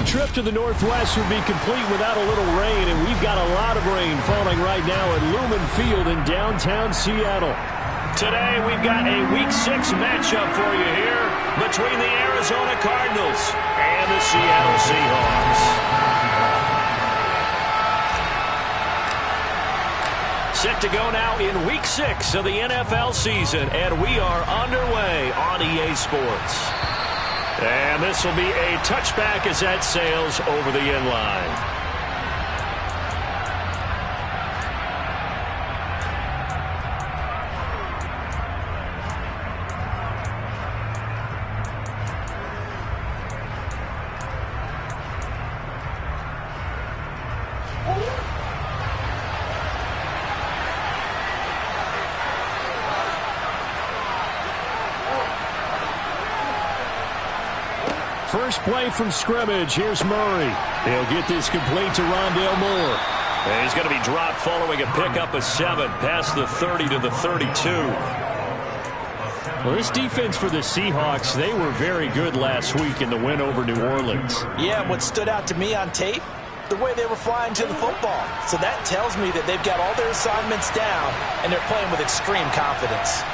trip to the Northwest would be complete without a little rain, and we've got a lot of rain falling right now at Lumen Field in downtown Seattle. Today, we've got a Week 6 matchup for you here between the Arizona Cardinals and the Seattle Seahawks. Set to go now in Week 6 of the NFL season, and we are underway on EA Sports. And this will be a touchback as that sails over the end line. First play from scrimmage. Here's Murray. He'll get this complete to Rondale Moore. And he's going to be dropped following a pickup of 7 past the 30 to the 32. Well, this defense for the Seahawks, they were very good last week in the win over New Orleans. Yeah, what stood out to me on tape, the way they were flying to the football. So that tells me that they've got all their assignments down, and they're playing with extreme confidence.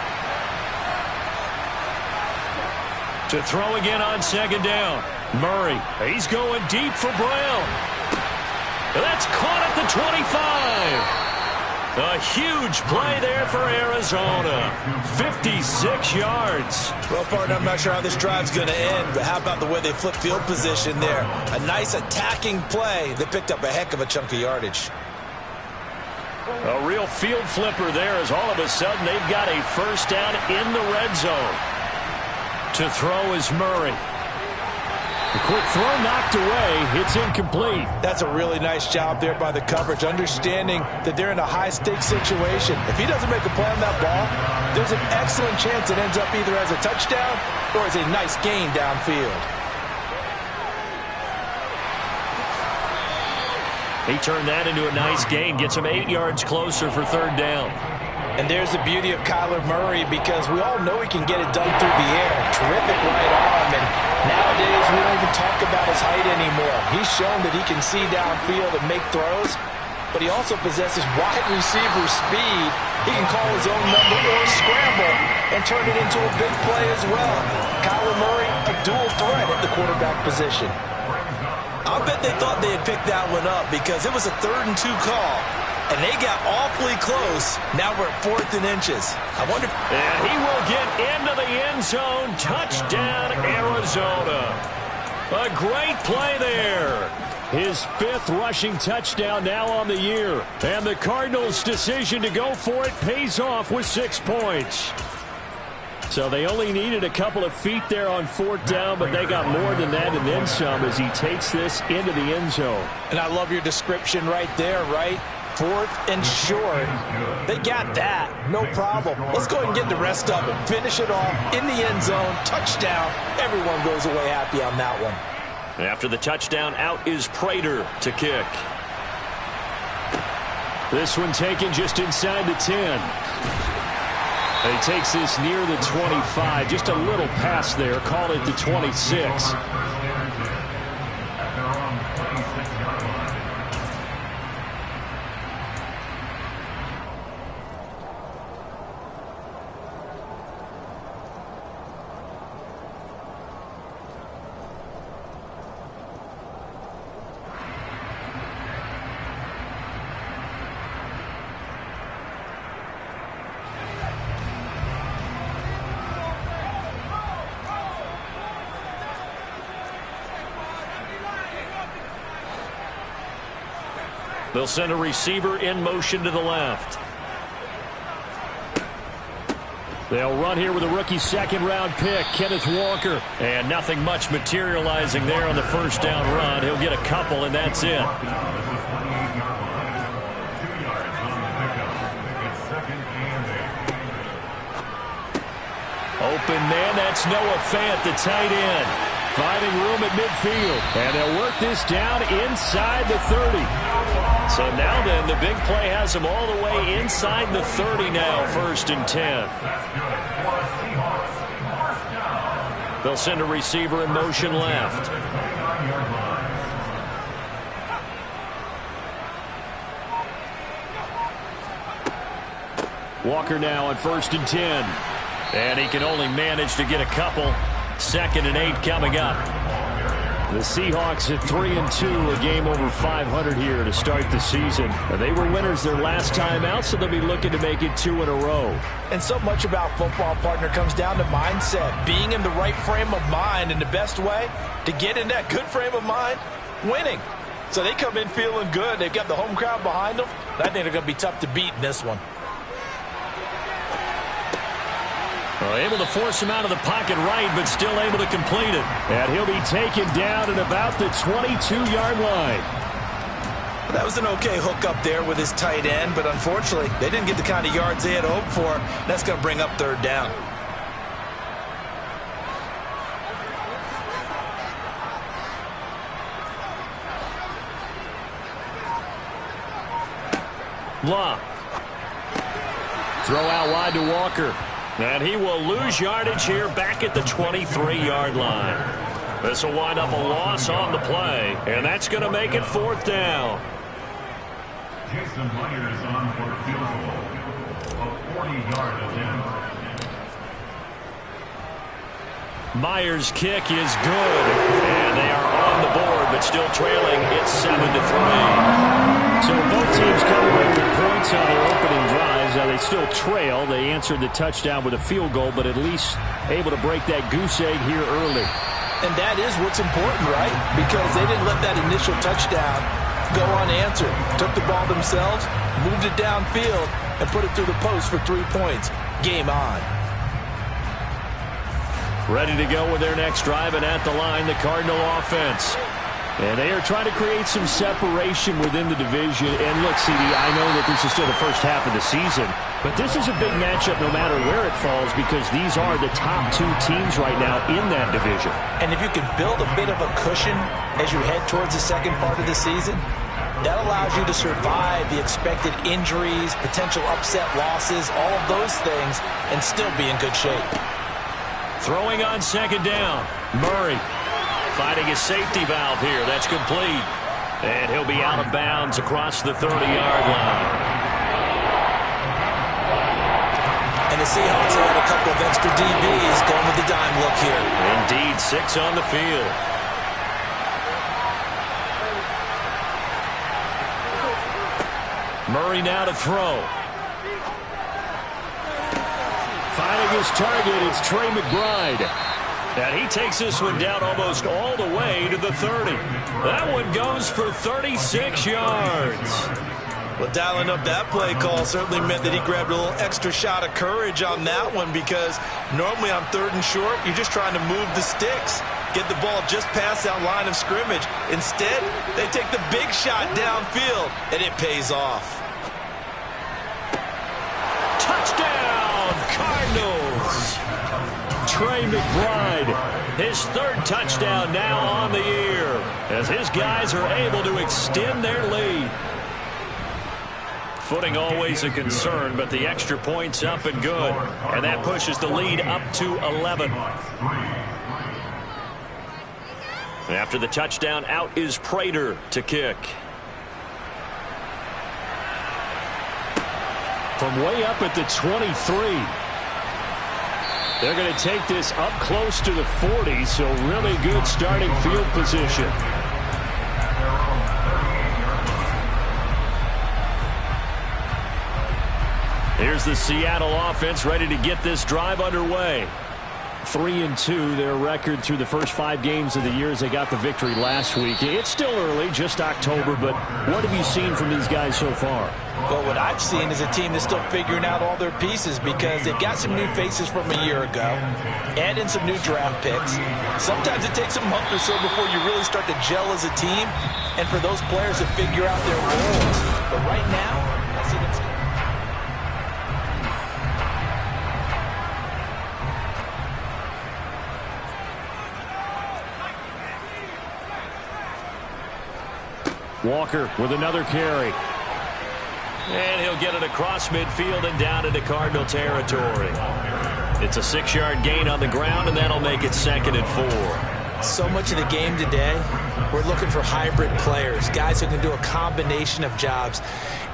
To throw again on second down. Murray, he's going deep for Brown. That's caught at the 25. A huge play there for Arizona. 56 yards. Well, partner, I'm not sure how this drive's going to end, but how about the way they flip field position there? A nice attacking play. They picked up a heck of a chunk of yardage. A real field flipper there as all of a sudden they've got a first down in the red zone. To throw is Murray. The quick throw knocked away. It's incomplete. That's a really nice job there by the coverage, understanding that they're in a high-stakes situation. If he doesn't make a play on that ball, there's an excellent chance it ends up either as a touchdown or as a nice gain downfield. He turned that into a nice gain, gets him 8 yards closer for third down. And there's the beauty of Kyler Murray, because we all know he can get it done through the air. Terrific right arm, and nowadays we don't even talk about his height anymore. He's shown that he can see downfield and make throws, but he also possesses wide receiver speed. He can call his own number or scramble and turn it into a big play as well. Kyler Murray, a dual threat at the quarterback position. I bet they thought they had picked that one up because it was a 3rd and 2 call. And they got awfully close. Now we're at 4th and inches. I wonder. And he will get into the end zone. Touchdown, Arizona. A great play there. His 5th rushing touchdown now on the year. And the Cardinals' decision to go for it pays off with 6 points. So they only needed a couple of feet there on 4th down, but they got more than that and then some as he takes this into the end zone. And I love your description right there, right? 4th and short. They got that. No problem. Let's go ahead and get the rest of it. Finish it off in the end zone. Touchdown. Everyone goes away happy on that one. After the touchdown, out is Prater to kick. This one taken just inside the 10. He takes this near the 25. Just a little pass there. Call it the 26. They'll send a receiver in motion to the left. They'll run here with a rookie 2nd-round pick, Kenneth Walker. And nothing much materializing there on the first down run. He'll get a couple, and that's it. Open man, that's Noah Fant, the tight end. Finding room at midfield. And they'll work this down inside the 30. So now then, the big play has them all the way inside the 30 now, 1st and 10. They'll send a receiver in motion left. Walker now on 1st and 10. And he can only manage to get a couple. 2nd and 8 coming up. The Seahawks at 3-2, a game over 500 here to start the season. They were winners their last time out, so they'll be looking to make it 2 in a row. And so much about football, partner, comes down to mindset. Being in the right frame of mind, and the best way to get in that good frame of mind, winning. So they come in feeling good. They've got the home crowd behind them. I think they're going to be tough to beat in this one. Able to force him out of the pocket right, but still able to complete it. And he'll be taken down at about the 22-yard line. That was an okay hook up there with his tight end, but unfortunately, they didn't get the kind of yards they had hoped for. That's going to bring up 3rd down. Love. Throw out wide to Walker. And he will lose yardage here back at the 23-yard line. This will wind up a loss on the play, and that's going to make it 4th down. Jason Myers on for a field goal, a 40-yard attempt. Myers' kick is good, and they are on the board, but still trailing. It's 7-3. So both teams come away with points on their opening drives. Now they still trail. They answered the touchdown with a field goal, but at least able to break that goose egg here early. And that is what's important, right? Because they didn't let that initial touchdown go unanswered. Took the ball themselves, moved it downfield, and put it through the post for 3 points. Game on. Ready to go with their next drive, and at the line, the Cardinal offense. And they are trying to create some separation within the division. And look, CD, I know that this is still the first half of the season, but this is a big matchup no matter where it falls because these are the top 2 teams right now in that division. And if you can build a bit of a cushion as you head towards the second part of the season, that allows you to survive the expected injuries, potential upset losses, all of those things, and still be in good shape. Throwing on 2nd down, Murray. Finding his safety valve here. That's complete. And he'll be out of bounds across the 30-yard line. And the Seahawks had a couple of extra DBs going with the dime look here. Indeed, 6 on the field. Murray now to throw. Finding his target, it's Trey McBride. And he takes this one down almost all the way to the 30. That one goes for 36 yards. Well, dialing up that play call certainly meant that he grabbed a little extra shot of courage on that one because normally on 3rd and short, you're just trying to move the sticks, get the ball just past that line of scrimmage. Instead, they take the big shot downfield, and it pays off. Touchdown, Cardinals! Trey McBride, his 3rd touchdown now on the year as his guys are able to extend their lead. Footing always a concern, but the extra points up and good. And that pushes the lead up to 11. After the touchdown, out is Prater to kick. From way up at the 23. They're going to take this up close to the 40, so really good starting field position. Here's the Seattle offense ready to get this drive underway. 3-2, their record through the first 5 games of the year as they got the victory last week. It's still early, just October, but what have you seen from these guys so far? Well, what I've seen is a team that's still figuring out all their pieces because they've got some new faces from a year ago, add in some new draft picks. Sometimes it takes a month or so before you really start to gel as a team and for those players to figure out their roles. But right now, I see them. Walker with another carry. And he'll get it across midfield and down into Cardinal territory. It's a 6-yard gain on the ground, and that'll make it 2nd and 4. So much of the game today We're looking for hybrid players, guys who can do a combination of jobs.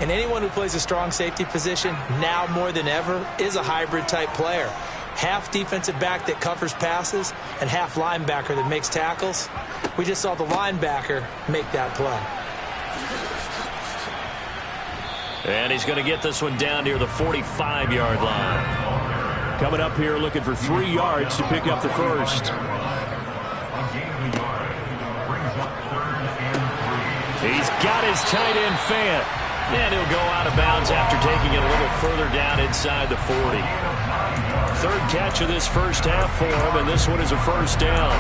And anyone who plays a strong safety position, now more than ever, is a hybrid-type player. Half defensive back that covers passes and half linebacker that makes tackles. We just saw the linebacker make that play. And he's going to get this one down near the 45-yard line. Coming up here looking for 3 yards to pick up the first. He's got his tight end Fant. And he'll go out of bounds after taking it a little further down inside the 40. Third catch of this first half for him, and this one is a first down.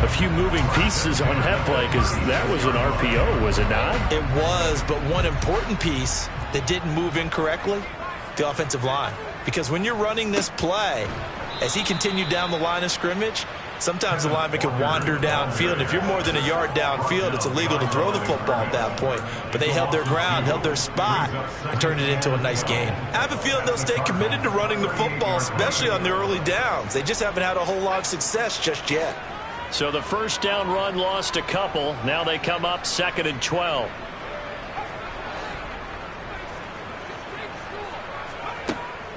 A few moving pieces on that play because that was an RPO, was it not? It was, but one important piece that didn't move incorrectly, the offensive line. Because when you're running this play, as he continued down the line of scrimmage, sometimes the lineman can wander downfield. If you're more than a yard downfield, it's illegal to throw the football at that point. But they held their ground, held their spot, and turned it into a nice gain. I have a feeling they'll stay committed to running the football, especially on the early downs. They just haven't had a whole lot of success just yet. So the first down run lost a couple. Now they come up 2nd and 12.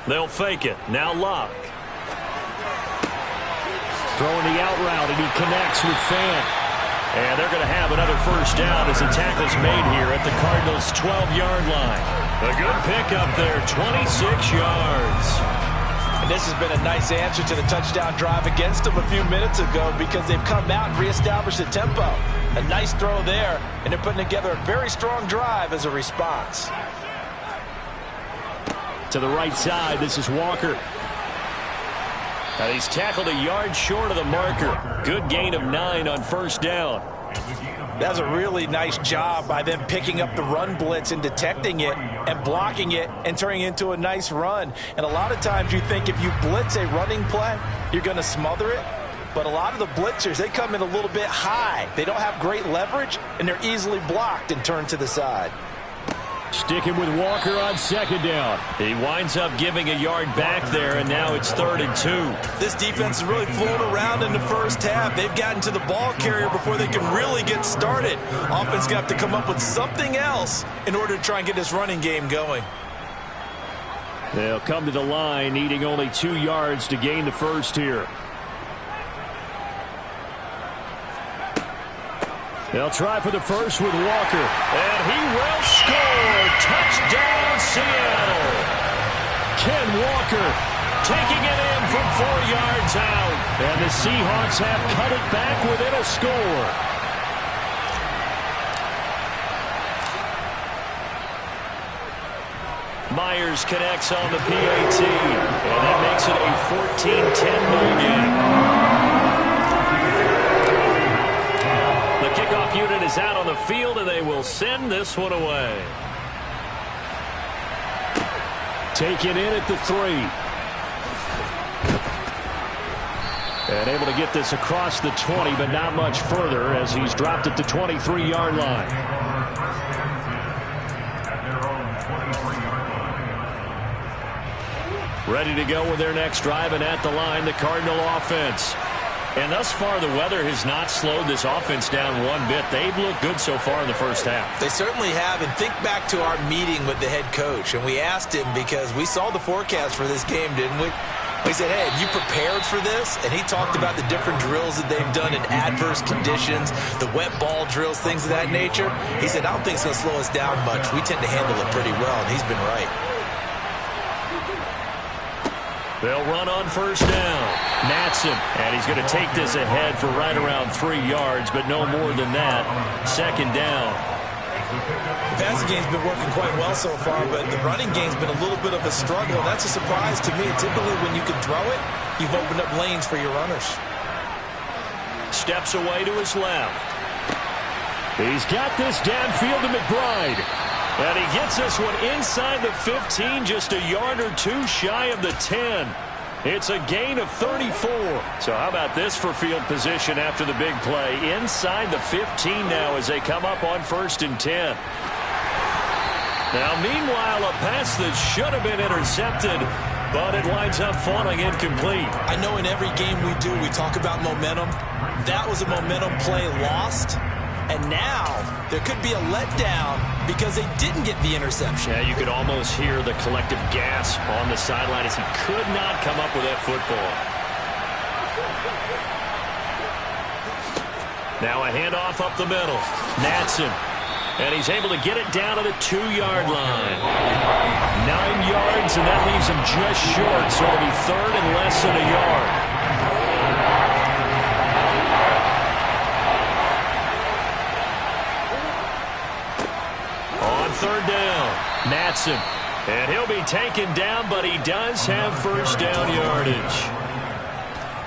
They'll fake it. Now Luck. Throwing the out route, and he connects with Fant. And they're going to have another first down as the tackle's made here at the Cardinals' 12-yard line. A good pickup there, 26 yards. And this has been a nice answer to the touchdown drive against them a few minutes ago because they've come out and reestablished the tempo. A nice throw there, and they're putting together a very strong drive as a response. To the right side, this is Walker. And he's tackled a yard short of the marker. Good gain of 9 on first down. That's a really nice job by them picking up the run blitz and detecting it and blocking it and turning it into a nice run. And a lot of times you think if you blitz a running play, you're going to smother it. But a lot of the blitzers, they come in a little bit high. They don't have great leverage, and they're easily blocked and turned to the side. Sticking with Walker on second down. He winds up giving a yard back there, and now it's 3rd and 2. This defense has really flown around in the first half. They've gotten to the ball carrier before they can really get started. Offense going to have to come up with something else in order to try and get this running game going. They'll come to the line, needing only 2 yards to gain the first here. They'll try for the first with Walker. And he will score. Touchdown, Seattle. Ken Walker taking it in from 4 yards out. And the Seahawks have cut it back within a score. Myers connects on the PAT. And that makes it a 14-10 ball game. Kickoff unit is out on the field, and they will send this one away. Taken in at the 3. And able to get this across the 20, but not much further as he's dropped at the 23-yard line. Ready to go with their next drive, and at the line, the Cardinal offense. And thus far, the weather has not slowed this offense down one bit. They've looked good so far in the first half. They certainly have. And think back to our meeting with the head coach. And we asked him because we saw the forecast for this game, didn't we? We said, hey, have you prepared for this? And he talked about the different drills that they've done in adverse conditions, the wet ball drills, things of that nature. He said, I don't think it's going to slow us down much. We tend to handle it pretty well, and he's been right. They'll run on first down. Matson, and he's going to take this ahead for right around 3 yards, but no more than that. Second down. The passing game's been working quite well so far, but the running game's been a little bit of a struggle. That's a surprise to me. Typically, when you can throw it, you've opened up lanes for your runners. Steps away to his left. He's got this downfield to McBride. And he gets this one inside the 15, just a yard or 2 shy of the 10. It's a gain of 34. So how about this for field position after the big play? Inside the 15 now as they come up on 1st and 10. Now, meanwhile, a pass that should have been intercepted, but it winds up falling incomplete. I know in every game we do, we talk about momentum. That was a momentum play lost. And now there could be a letdown because they didn't get the interception. Yeah, you could almost hear the collective gasp on the sideline as he could not come up with that football. Now a handoff up the middle. Natson. And he's able to get it down to the 2-yard line. 9 yards, and that leaves him just short. So it'll be third and less than a yard. On third down, Natson. And he'll be taken down, but he does have first down yardage.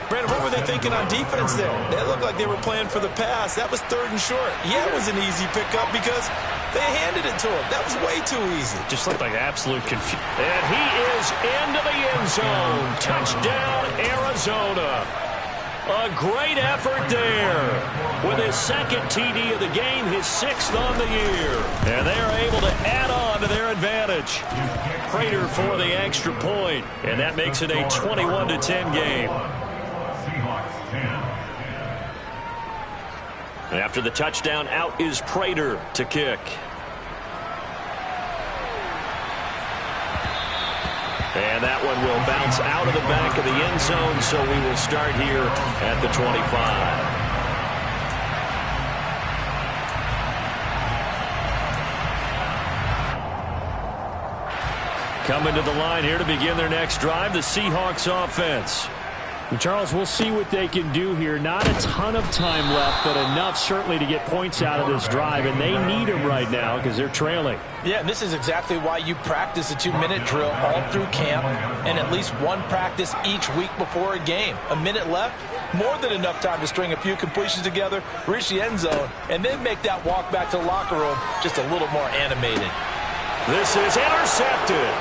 Brandon, what were they thinking on defense there? They looked like they were playing for the pass. That was third and short. Yeah, it was an easy pickup because they handed it to him. That was way too easy. Just looked like absolute confusion. And he is into the end zone. Touchdown, Arizona. A great effort there. With his second TD of the game, his 6th on the year. And they are able to add on to their advantage. Prater for the extra point. And that makes it a 21-10 game. After the touchdown, out is Prater to kick. And that one will bounce out of the back of the end zone, so we will start here at the 25. Coming to the line here to begin their next drive, the Seahawks offense. And Charles, we'll see what they can do here. Not a ton of time left, but enough certainly to get points out of this drive, and they need them right now because they're trailing. Yeah, and this is exactly why you practice a 2-minute drill all through camp and at least one practice each week before a game. A minute left, more than enough time to string a few completions together, reach the end zone, and then make that walk back to the locker room just a little more animated. This is intercepted.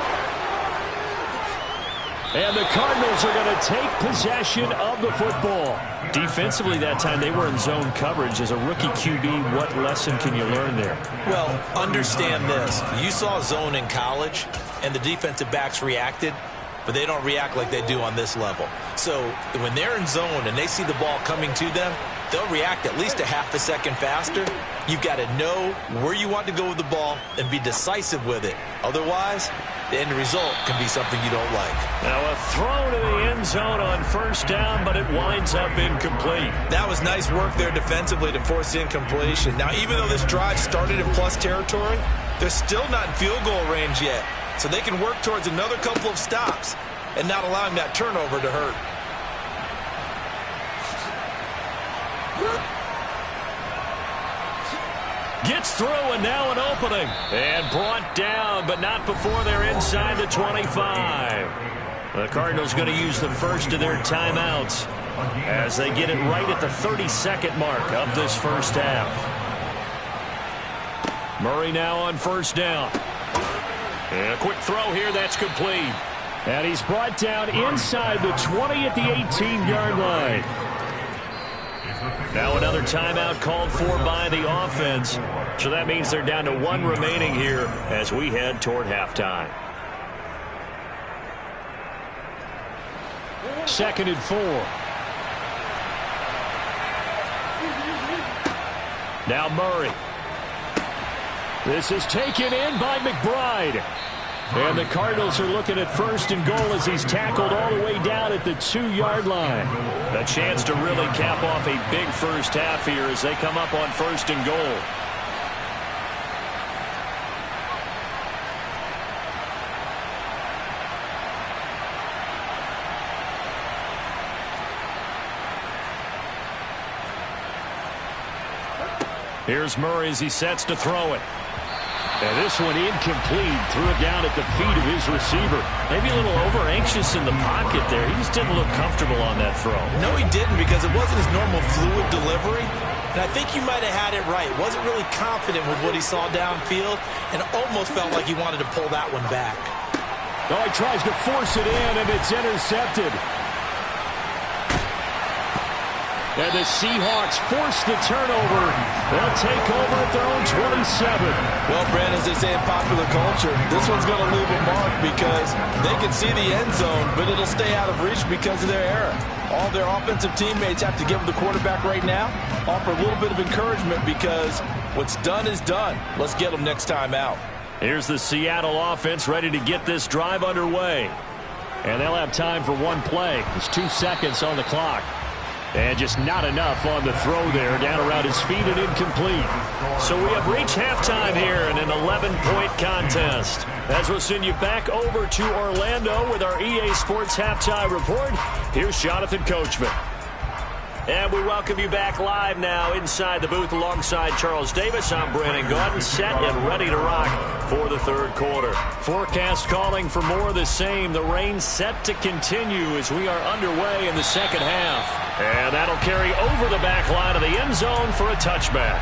And the Cardinals are going to take possession of the football. Defensively that time, they were in zone coverage. As a rookie QB, what lesson can you learn there? Well, understand this. You saw zone in college, and the defensive backs reacted, but they don't react like they do on this level. So when they're in zone and they see the ball coming to them, they'll react at least a half a second faster. You've got to know where you want to go with the ball and be decisive with it. Otherwise, the end result can be something you don't like. Now a throw to the end zone on first down, but it winds up incomplete. That was nice work there defensively to force the incompletion. Now, even though this drive started in plus territory, they're still not in field goal range yet. So they can work towards another couple of stops and not allowing that turnover to hurt. Gets through, and now an opening. And brought down, but not before they're inside the 25. The Cardinals going to use the first of their timeouts as they get it right at the 32nd mark of this first half. Murray now on first down. And a quick throw here, that's complete. And he's brought down inside the 20 at the 18-yard line. Now another timeout called for by the offense. So that means they're down to 1 remaining here as we head toward halftime. 2nd and 4. Now Murray. This is taken in by McBride. And the Cardinals are looking at 1st and goal as he's tackled all the way down at the 2-yard line. A chance to really cap off a big first half here as they come up on 1st and goal. Here's Murray as he sets to throw it. And this one incomplete. Threw it down at the feet of his receiver. Maybe a little over-anxious in the pocket there. He just didn't look comfortable on that throw. No, he didn't, because it wasn't his normal fluid delivery. And I think you might have had it right. Wasn't really confident with what he saw downfield and almost felt like he wanted to pull that one back. Oh, he tries to force it in, and it's intercepted. And the Seahawks force the turnover. They'll take over at their own 27. Well, Brandon, as they say in popular culture, this one's going to leave a mark because they can see the end zone, but it'll stay out of reach because of their error. All their offensive teammates have to give the quarterback right now, offer a little bit of encouragement because what's done is done. Let's get them next time out. Here's the Seattle offense ready to get this drive underway. And they'll have time for one play. There's 2 seconds on the clock. And just not enough on the throw there, down around his feet and incomplete. So we have reached halftime here in an 11-point contest. As we'll send you back over to Orlando with our EA Sports Halftime Report, here's Jonathan Coachman. And we welcome you back live now inside the booth alongside Charles Davis. I'm Brandon Gaudin, set and ready to rock for the third quarter. Forecast calling for more of the same. The rain set to continue as we are underway in the second half. And that'll carry over the back line of the end zone for a touchback.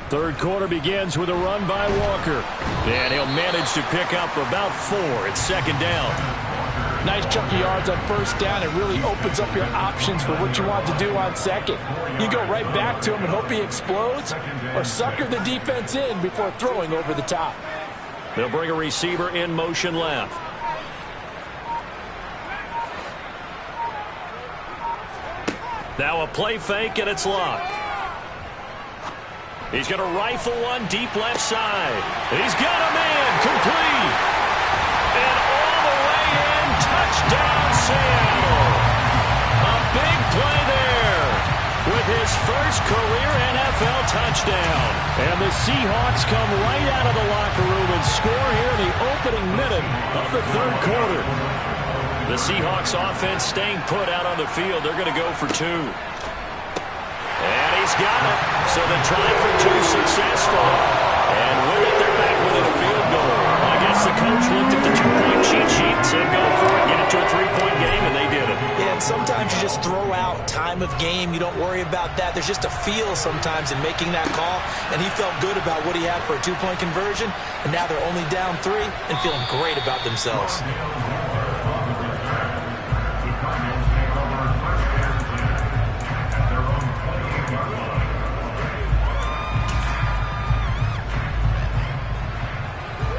Third quarter begins with a run by Walker. And he'll manage to pick up about 4. It's second down. Nice chunk of yards on first down. It really opens up your options for what you want to do on second. You go right back to him and hope he explodes, or sucker the defense in before throwing over the top. They'll bring a receiver in motion left. Now a play fake, and it's locked. He's going to rifle one deep left side. He's got a man complete. And all the way in, touchdown Seattle. A big play there with his first career NFL touchdown. And the Seahawks come right out of the locker room and score here in the opening minute of the third quarter. The Seahawks offense staying put out on the field. They're going to go for 2. And he's got it. So the try for 2 successful. And with it, they're back within a field goal. I guess the coach looked at the 2-point cheat sheet and said, go for it, get it to a 3-point game, and they did it. Yeah, and sometimes you just throw out time of game. You don't worry about that. There's just a feel sometimes in making that call. And he felt good about what he had for a 2-point conversion. And now they're only down 3 and feeling great about themselves.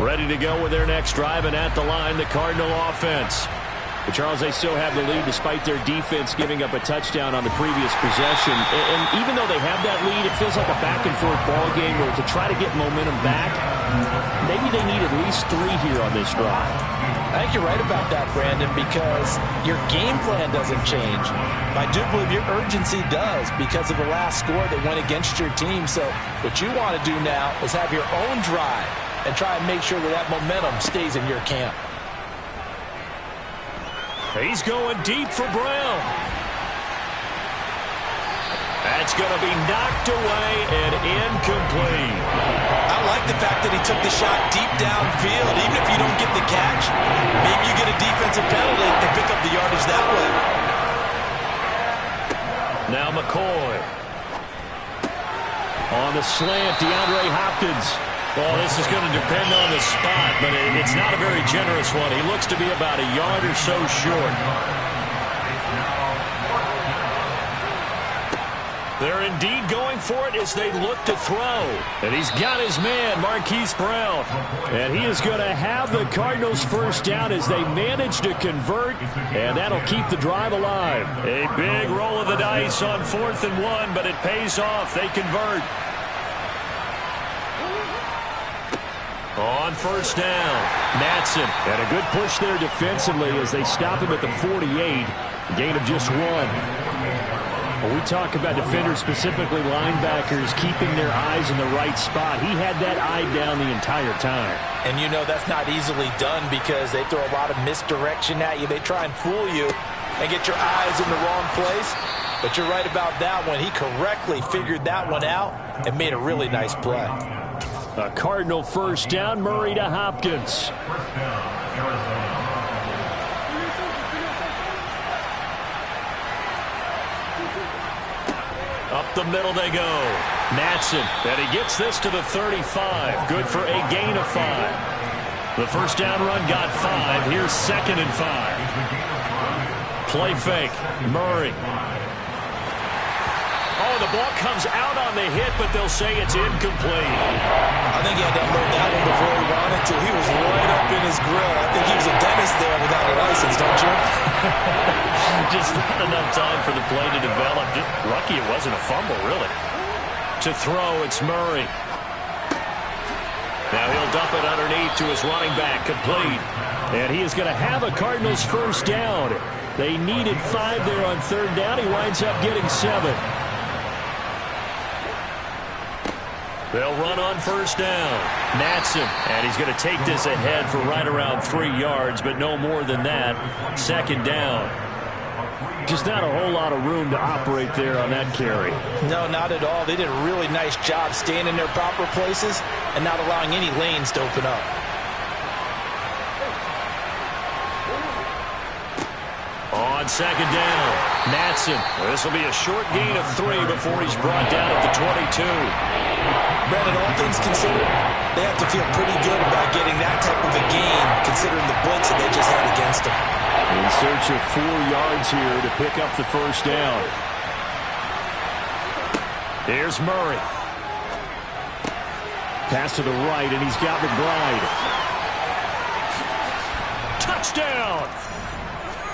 Ready to go with their next drive, and at the line, the Cardinal offense. But Charles, they still have the lead despite their defense giving up a touchdown on the previous possession. And even though they have that lead, it feels like a back-and-forth ball game where to try to get momentum back, maybe they need at least 3 here on this drive. I think you're right about that, Brandon, because your game plan doesn't change. I do believe your urgency does because of the last score that went against your team. So what you want to do now is have your own drive and try and make sure that that momentum stays in your camp. He's going deep for Brown. That's going to be knocked away and incomplete. I like the fact that he took the shot deep downfield. Even if you don't get the catch, maybe you get a defensive penalty and pick up the yardage that way. Now McCoy. On the slant, DeAndre Hopkins. Well, this is going to depend on the spot, but it's not a very generous one. He looks to be about a yard or so short. They're indeed going for it as they look to throw. And he's got his man, Marquise Brown. And he is going to have the Cardinals first down as they manage to convert, and that'll keep the drive alive. A big roll of the dice on 4th and 1, but it pays off. They convert. On first down, Matson. And a good push there defensively as they stop him at the 48. A gain of just 1. When we talk about defenders, specifically linebackers, keeping their eyes in the right spot, he had that eye down the entire time. And you know that's not easily done because they throw a lot of misdirection at you. They try and fool you and get your eyes in the wrong place. But you're right about that one. He correctly figured that one out and made a really nice play. A Cardinal first down, Murray to Hopkins. Up the middle they go. Matson, and he gets this to the 35. Good for a gain of 5. The first down run got 5. Here's 2nd and 5. Play fake. Murray. and the ball comes out on the hit, but they'll say it's incomplete. I think he had to unload that one before he wanted to. He was right up in his grill. I think he was a dentist there without a license, don't you? Just not enough time for the play to develop. Just lucky it wasn't a fumble, really. To throw, it's Murray. Now he'll dump it underneath to his running back, complete. And he is going to have a Cardinals first down. They needed 5 there on third down. He winds up getting 7. They'll run on first down. Matson, and he's going to take this ahead for right around 3 yards, but no more than that. Second down. Just not a whole lot of room to operate there on that carry. No, not at all. They did a really nice job staying in their proper places and not allowing any lanes to open up. On second down, Matson. This will be a short gain of 3 before he's brought down at the 22. Brandon, all things considered, they have to feel pretty good about getting that type of a gain, considering the blitz that they just had against them. In search of 4 yards here to pick up the first down. Here's Murray. Pass to the right, and he's got McBride. Touchdown!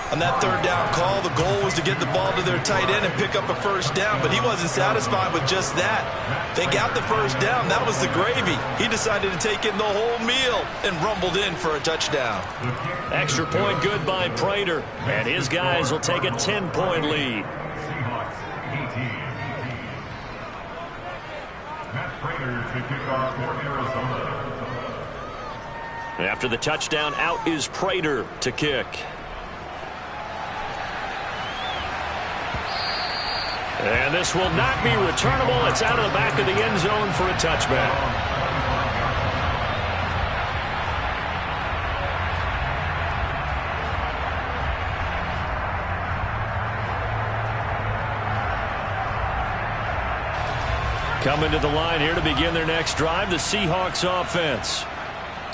On that third down call, the goal was to get the ball to their tight end and pick up a first down, but he wasn't satisfied with just that. They got the first down. That was the gravy. He decided to take in the whole meal and rumbled in for a touchdown. Extra point good by Prater, and his guys will take a 10-point lead. Seahawks 18. Matt Prater to kick off for Arizona. After the touchdown, out is Prater to kick. And this will not be returnable. It's out of the back of the end zone for a touchback. Coming to the line here to begin their next drive, the Seahawks offense.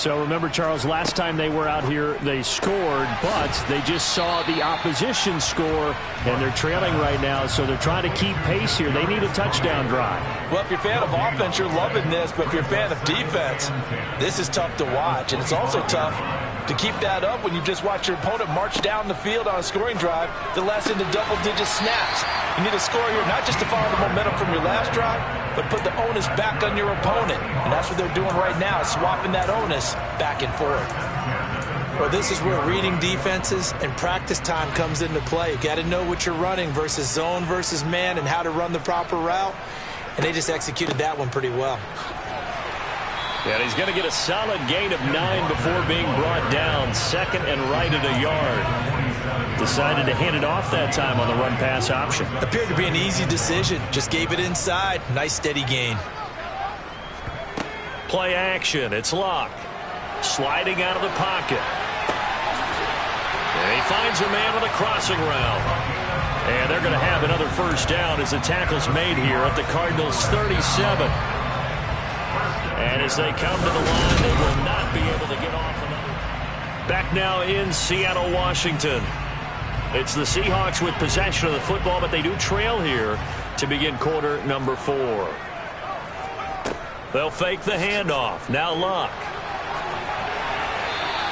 So remember, Charles, last time they were out here, they scored, but they just saw the opposition score, and they're trailing right now, so they're trying to keep pace here. They need a touchdown drive. Well, if you're a fan of offense, you're loving this, but if you're a fan of defense, this is tough to watch, and it's also tough to keep that up when you just watch your opponent march down the field on a scoring drive that lasts into double-digit snaps. You need a score here, not just to follow the momentum from your last drive, but put the onus back on your opponent. And that's what they're doing right now, swapping that onus back and forth. Well, this is where reading defenses and practice time comes into play. You got to know what you're running versus zone versus man and how to run the proper route. And they just executed that one pretty well. And he's going to get a solid gain of 9 before being brought down. Second and right at a yard. Decided to hand it off that time on the run-pass option. Appeared to be an easy decision. Just gave it inside. Nice steady gain. Play action. It's Locke. Sliding out of the pocket. And he finds a man with a crossing route. And they're going to have another first down as the tackle's made here at the Cardinals' 37. And as they come to the line, they will not be able to get off another. Back now in Seattle, Washington. It's the Seahawks with possession of the football, but they do trail here to begin quarter number 4. They'll fake the handoff. Now Luck.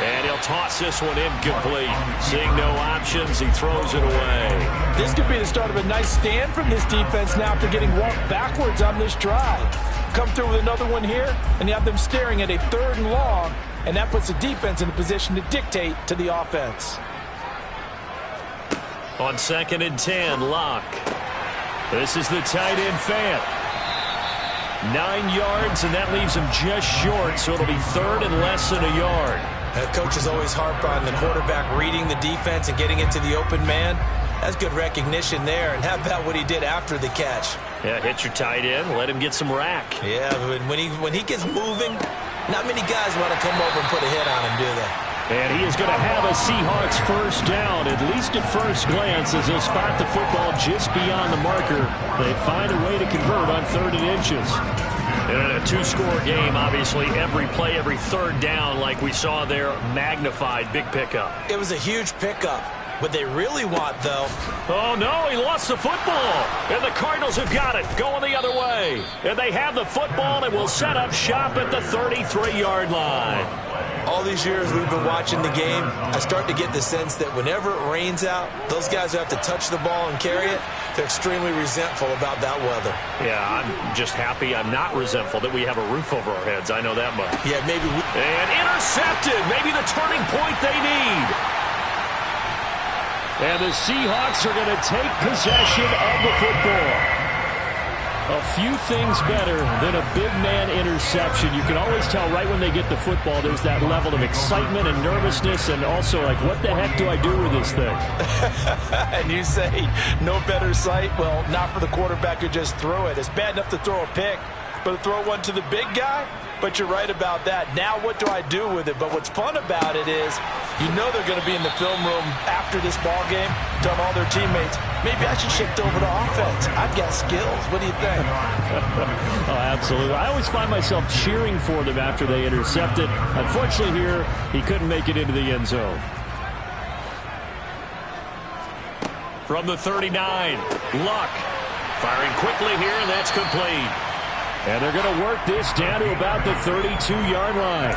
And he'll toss this one incomplete. Seeing no options, he throws it away. This could be the start of a nice stand from this defense now after getting walked backwards on this drive. Come through with another one here, and you have them staring at a 3rd and long, and that puts the defense in a position to dictate to the offense. On 2nd and 10, Locke. This is the tight end Fant. 9 yards, and that leaves him just short, so it'll be 3rd and less than a yard. Coaches always harp on the quarterback reading the defense and getting it to the open man. That's good recognition there, and how about what he did after the catch? Yeah, hit your tight end, let him get some rack. Yeah, when he gets moving, not many guys want to come over and put a hit on him, do they? And he is going to have a Seahawks first down, at least at first glance, as they'll spot the football just beyond the marker. They find a way to convert on 3rd and inches. And in a 2-score game, obviously, every play, every 3rd down, like we saw there, magnified, big pickup. It was a huge pickup. What they really want, though. Oh, no, he lost the football. And the Cardinals have got it, going the other way. And they have the football and will set up shop at the 33-yard line. All these years we've been watching the game, I start to get the sense that whenever it rains out, those guys who have to touch the ball and carry it, they're extremely resentful about that weather. Yeah, I'm just happy I'm not resentful that we have a roof over our heads. I know that much. Yeah, maybe. And intercepted. Maybe the turning point they need. And the Seahawks are going to take possession of the football. A few things better than a big man interception. You can always tell right when they get the football, there's that level of excitement and nervousness, and also like, what the heck do I do with this thing? And you say, no better sight? Well, not for the quarterback who just threw it. It's bad enough to throw a pick, but to throw one to the big guy? But you're right about that. Now what do I do with it? But what's fun about it is you know they're going to be in the film room after this ball game telling all their teammates, maybe I should shift over to offense. I've got skills. What do you think? Oh, absolutely. I always find myself cheering for them after they intercept it. Unfortunately here, he couldn't make it into the end zone. From the 39, Luck firing quickly here, and that's complete. And they're going to work this down to about the 32-yard line.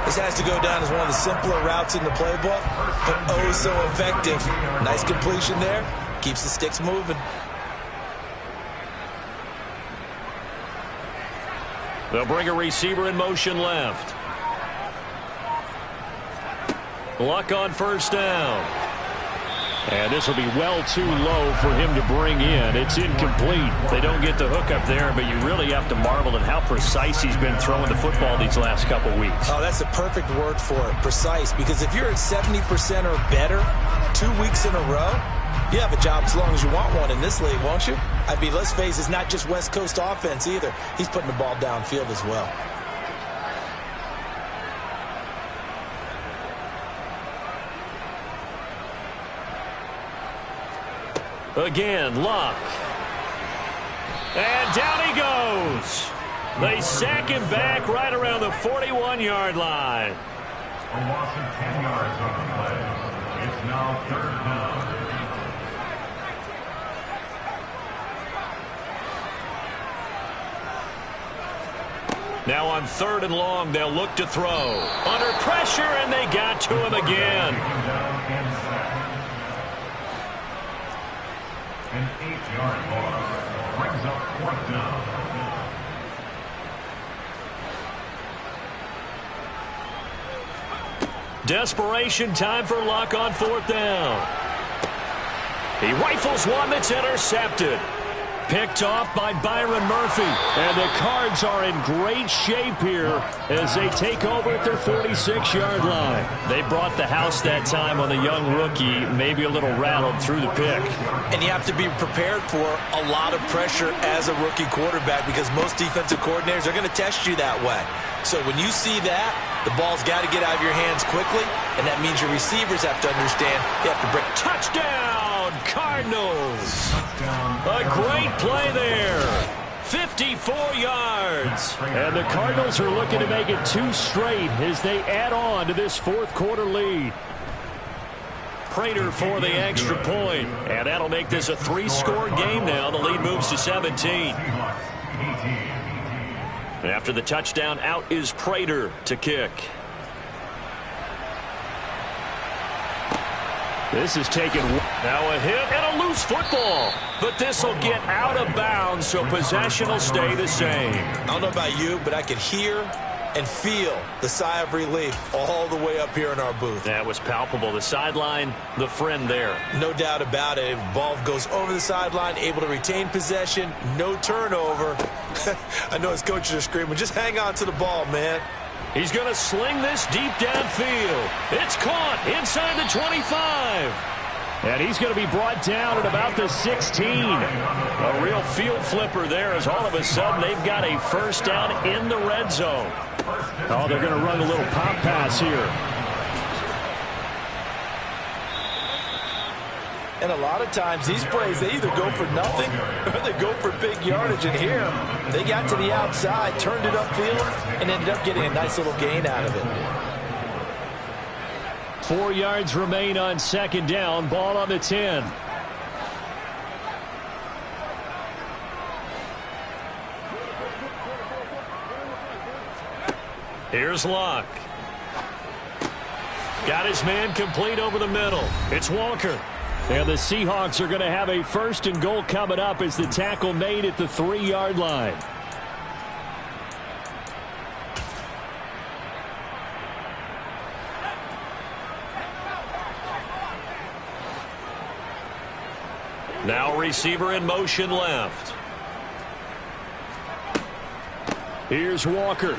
This has to go down as one of the simpler routes in the playbook, but oh so effective. Nice completion there. Keeps the sticks moving. They'll bring a receiver in motion left. Luck on first down. And this will be well too low for him to bring in. It's incomplete. They don't get the hook up there, but you really have to marvel at how precise he's been throwing the football these last couple weeks. Oh, that's the perfect word for it, precise. Because if you're at 70% or better 2 weeks in a row, you have a job as long as you want one in this league, won't you? I mean, let's face it, it's not just West Coast offense either. He's putting the ball downfield as well. Again, Luck. And down he goes. They sack him back right around the 41-yard line. A loss of 10 yards on the play. It's now third down. Now on third and long, they'll look to throw. Under pressure, and they got to him again. An 8-yard loss brings up fourth down. Desperation time for Luck on fourth down. He rifles one that's intercepted. Picked off by Byron Murphy. And the Cards are in great shape here as they take over at their 46-yard line. They brought the house that time on the young rookie, maybe a little rattled through the pick. And you have to be prepared for a lot of pressure as a rookie quarterback because most defensive coordinators are going to test you that way. So when you see that, the ball's got to get out of your hands quickly, and that means your receivers have to understand they have to break. Touchdown, Cardinals! A great play there. 54 yards. And the Cardinals are looking to make it 2 straight as they add on to this fourth quarter lead. Prater for the extra point. And that'll make this a 3-score game now. The lead moves to 17. After the touchdown, out is Prater to kick. This is taken. Now a hit and a loose football. But this will get out of bounds, so possession will stay the same. I don't know about you, but I could hear and feel the sigh of relief all the way up here in our booth. That was palpable. The sideline, the friend there. No doubt about it. Ball goes over the sideline, able to retain possession, no turnover. I know his coaches are screaming, just hang on to the ball, man. He's going to sling this deep downfield. It's caught inside the 25. And he's going to be brought down at about the 16. A real field flipper there as all of a sudden they've got a first down in the red zone. Oh, they're going to run a little pop pass here. And a lot of times these plays, they either go for nothing or they go for big yardage. And here, they got to the outside, turned it upfield, and ended up getting a nice little gain out of it. 4 yards remain on second down. Ball on the 10. Here's Locke. Got his man complete over the middle. It's Walker. And the Seahawks are going to have a 1st and goal coming up as the tackle made at the 3-yard line. Now receiver in motion left. Here's Walker.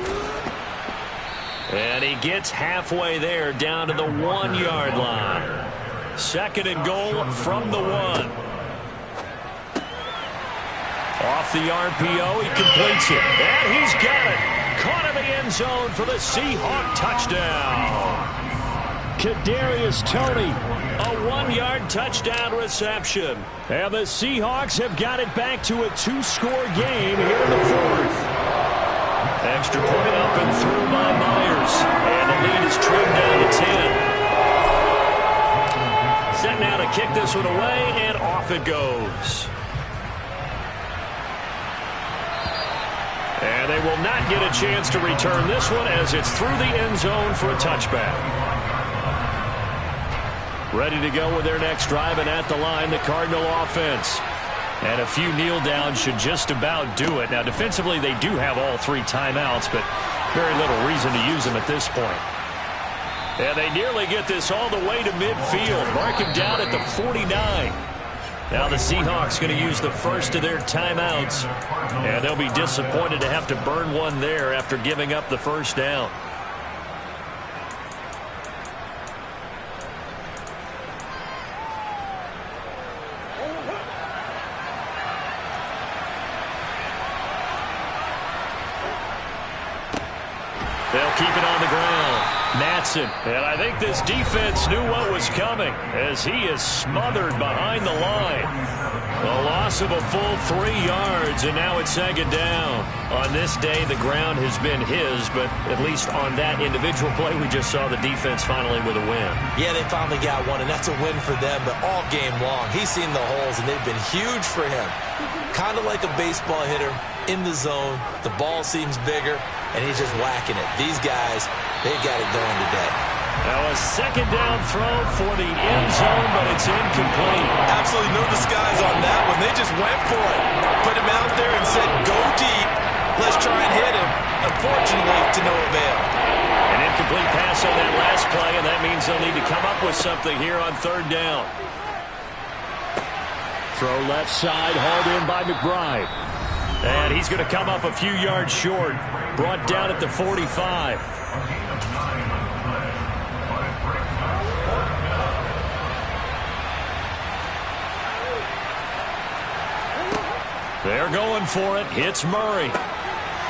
And he gets halfway there down to the 1-yard line. 2nd and goal from the 1. Off the RPO, he completes it. And he's got it. Caught in the end zone for the Seahawk touchdown. Kadarius Toney, a 1-yard touchdown reception. And the Seahawks have got it back to a 2-score game here in the 4th. Extra point up and through by Myers. And the lead is trimmed down to 10. Set now to kick this one away, and off it goes. And they will not get a chance to return this one as it's through the end zone for a touchback. Ready to go with their next drive, and at the line, the Cardinal offense. And a few kneel downs should just about do it. Now, defensively, they do have all 3 timeouts, but very little reason to use them at this point. And they nearly get this all the way to midfield. Mark him down at the 49. Now the Seahawks going to use the first of their timeouts. And they'll be disappointed to have to burn one there after giving up the first down. They'll keep it on the ground. Matson. And I think this defense knew what was coming as he is smothered behind the line. A loss of a full 3 yards, and now it's 2nd down. On this day, the ground has been his, but at least on that individual play, we just saw the defense finally with a win. Yeah, they finally got one, and that's a win for them, but all game long, he's seen the holes, and they've been huge for him. Kind of like a baseball hitter in the zone. The ball seems bigger, and he's just whacking it. These guys, they got it going today. Now a 2nd down throw for the end zone, but it's incomplete. Absolutely no disguise on that one. They just went for it. Put him out there and said, go deep. Let's try and hit him. Unfortunately, to no avail. An incomplete pass on that last play, and that means they'll need to come up with something here on 3rd down. Throw left side, hauled in by McBride. And he's going to come up a few yards short. Brought down at the 45. They're going for it. Hits Murray.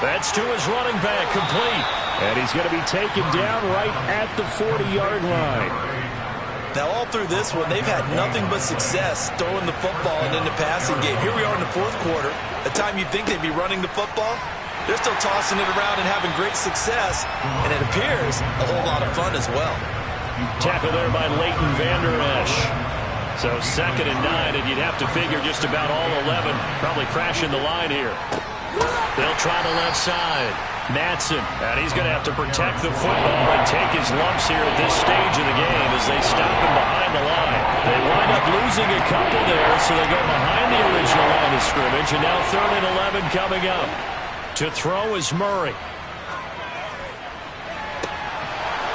That's to his running back, complete. And he's going to be taken down right at the 40-yard line. Now, all through this one, they've had nothing but success throwing the football and in the passing game. Here we are in the 4th quarter, a time you'd think they'd be running the football. They're still tossing it around and having great success, and it appears a whole lot of fun as well. Tackle there by Leighton Vander Esch. So 2nd and 9, and you'd have to figure just about all 11 probably crashing the line here. They'll try the left side. Matson, and he's going to have to protect the football and take his lumps here at this stage of the game as they stop him behind the line. They wind up losing a couple there, so they go behind the original line of scrimmage, and now 3rd and 11 coming up. To throw is Murray.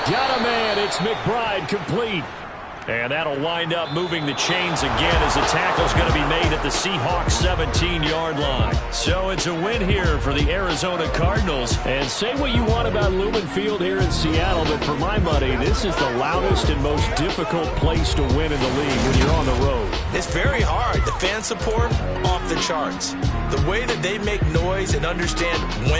Got a man. It's McBride, complete. And that'll wind up moving the chains again as the tackle's going to be made at the Seahawks 17-yard line. So it's a win here for the Arizona Cardinals. And say what you want about Lumen Field here in Seattle, but for my money, this is the loudest and most difficult place to win in the league when you're on the road. It's very hard. The fan support, off the charts. The way that they make noise and understand when